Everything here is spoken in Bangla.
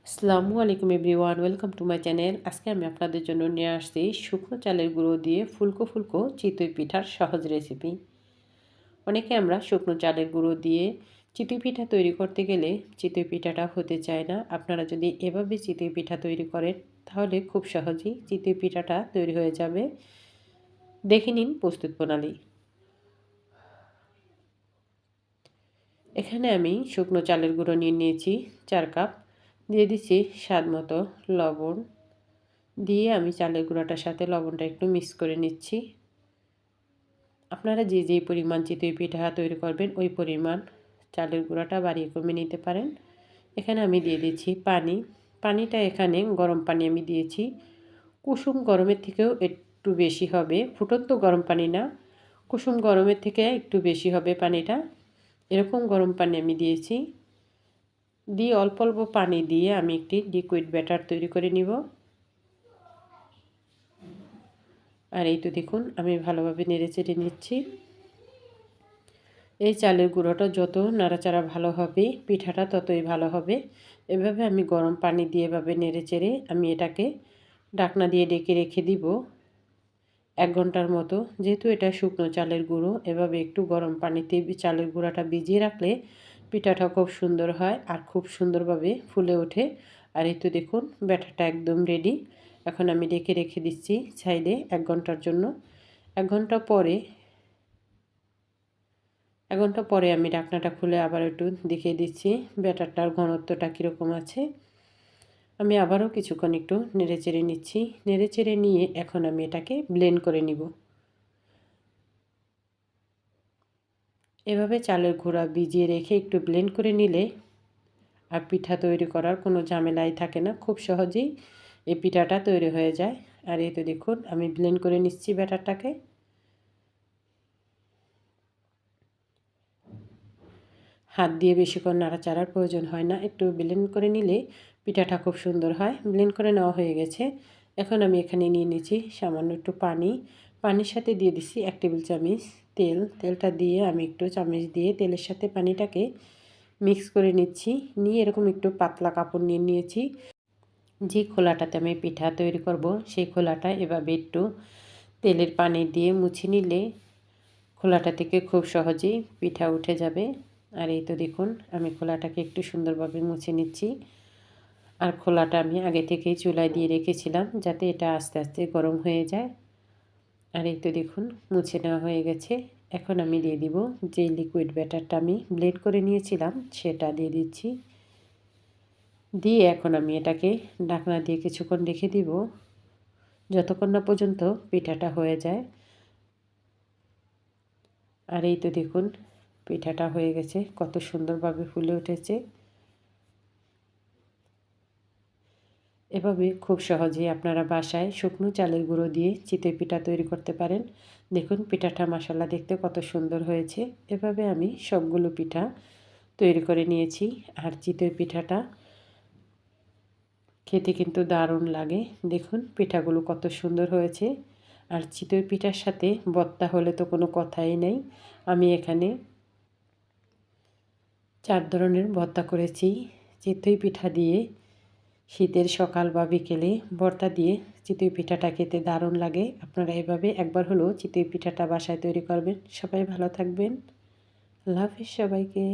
আসসালামু আলাইকুম everyone, welcome to my channel. আজকে আমি আপনাদের জন্য নিয়ে আসছি শুকনো চালের গুঁড়ো দিয়ে ফুলকো ফুলকো চিতই পিঠার সহজ রেসিপি। অনেকে আমরা শুকনো চালের গুঁড়ো দিয়ে চিতই পিঠা তৈরি করতে গেলে চিতই পিঠাটা হতে চায় না। আপনারা যদি এভাবে চিতই পিঠা তৈরি করেন তাহলে খুব সহজেই চিতই পিঠাটা তৈরি হয়ে যাবে। দেখে নিন প্রস্তুত প্রণালী। এখানে আমি শুকনো চালের গুঁড়ো নিয়ে নিয়েছি 4 কাপ। দিয়ে দিচ্ছি স্বাদ মতো লবণ। দিয়ে আমি চালের গুঁড়াটার সাথে লবণটা একটু মিক্স করে নিচ্ছি। আপনারা যে যেই পরিমাণ চিতই পিঠা তৈরি করবেন ওই পরিমাণ চালের গুঁড়াটা বাড়িয়ে কমিয়ে নিতে পারেন। এখানে আমি দিয়ে দিচ্ছি পানি। পানিটা এখানে গরম পানি আমি দিয়েছি। কুসুম গরমের থেকেও একটু বেশি হবে, ফুটন্ত গরম পানি না, কুসুম গরমের থেকে একটু বেশি হবে পানিটা। এরকম গরম পানি আমি দিয়েছি। দিয়ে অল্প অল্প পানি দিয়ে আমি একটি লিকুইড ব্যাটার তৈরি করে নিব। আর এই তো দেখুন আমি ভালোভাবে নেড়েচেড়ে নিচ্ছি। এই চালের গুঁড়োটা যত নাড়াচাড়া ভালো হবে পিঠাটা ততই ভালো হবে। এভাবে আমি গরম পানি দিয়ে এভাবে নেড়েচেড়ে আমি এটাকে ঢাকনা দিয়ে ডেকে রেখে দিব 1 ঘন্টার মতো। যেহেতু এটা শুকনো চালের গুঁড়ো, এভাবে একটু গরম পানিতে চালের গুঁড়াটা ভিজিয়ে রাখলে পিঠাটা খুব সুন্দর হয় আর খুব সুন্দরভাবে ফুলে ওঠে। আর এই তো দেখুন ব্যাটারটা একদম রেডি। এখন আমি ডেকে রেখে দিচ্ছি সাইডে 1 ঘন্টার জন্য। 1 ঘন্টা পরে 1 ঘন্টা পরে আমি ঢাকনাটা খুলে আবার একটু দেখিয়ে দিচ্ছি ব্যাটারটার ঘনত্বটা কীরকম আছে। আমি আবারও কিছুক্ষণ একটু নেড়েচেড়ে নিচ্ছি। নেড়েচেড়ে নিয়ে এখন আমি এটাকে ব্লেন্ড করে নিব। এভাবে চালের গুঁড়া ভিজিয়ে রেখে একটু ব্লেন্ড করে নিলে আর পিঠা তৈরি করার কোনো ঝামেলাই থাকে না, খুব সহজেই এই পিঠাটা তৈরি হয়ে যায়। আর এই তো দেখুন আমি ব্লেন্ড করে নিচ্ছি ব্যাটারটাকে। হাত দিয়ে বেশিক্ষণ নাড়াচাড়ার প্রয়োজন হয় না, একটু ব্লেন্ড করে নিলে পিঠাটা খুব সুন্দর হয়। ব্লেন্ড করে নেওয়া হয়ে গেছে। এখন আমি এখানে নিয়ে নিয়েছি সামান্য একটু পানি। পানির সাথে দিয়ে দিচ্ছি 1 টেবিল চামচ তেল। তেলটা দিয়ে আমি একটু চামচ দিয়ে তেলের সাথে পানিটাকে মিক্স করে নিচ্ছি। নিয়ে এরকম একটু পাতলা কাপড় নিয়ে নিয়েছি। যে খোলাটাতে আমি পিঠা তৈরি করব সেই খোলাটা এভাবে একটু তেলের পানি দিয়ে মুছে নিলে খোলাটা থেকে খুব সহজেই পিঠা উঠে যাবে। আর এই তো দেখুন আমি খোলাটাকে একটু সুন্দরভাবে মুছে নিচ্ছি। আর খোলাটা আমি আগে থেকেই চুলায় দিয়ে রেখেছিলাম যাতে এটা আস্তে আস্তে গরম হয়ে যায়। আর এই তো দেখুন মুছে নেওয়া হয়ে গেছে। এখন আমি দিয়ে দিব যে লিকুইড ব্যাটারটা আমি ব্লেন্ড করে নিয়েছিলাম সেটা দিয়ে দিচ্ছি। দিয়ে এখন আমি এটাকে ঢাকনা দিয়ে কিছুক্ষণ রেখে দিব যতক্ষণ না পর্যন্ত পিঠাটা হয়ে যায়। আর এই তো দেখুন পিঠাটা হয়ে গেছে, কত সুন্দরভাবে ফুলে উঠেছে। এভাবে খুব সহজেই আপনারা বাসায় শুকনো চালের গুঁড়ো দিয়ে চিতই পিঠা তৈরি করতে পারেন। দেখুন পিঠাটা মাশাআল্লাহ দেখতে কত সুন্দর হয়েছে। এভাবে আমি সবগুলো পিঠা তৈরি করে নিয়েছি। আর চিতই পিঠাটা খেতে কিন্তু দারুণ লাগে। দেখুন পিঠাগুলো কত সুন্দর হয়েছে। আর চিতই পিঠার সাথে ভর্তা হলে তো কোনো কথাই নেই। আমি এখানে 4 ধরনের ভর্তা করেছি চিতই পিঠা দিয়ে। শীতের সকাল বা বিকেলে ভর্তা দিয়ে চিতই পিঠাটা খেতে দারুণ লাগে। আপনারা এভাবে একবার হলেও চিতই পিঠাটা বাসায় তৈরি করবেন। সবাই ভালো থাকবেন। আল্লাহ হাফেজ সবাইকে।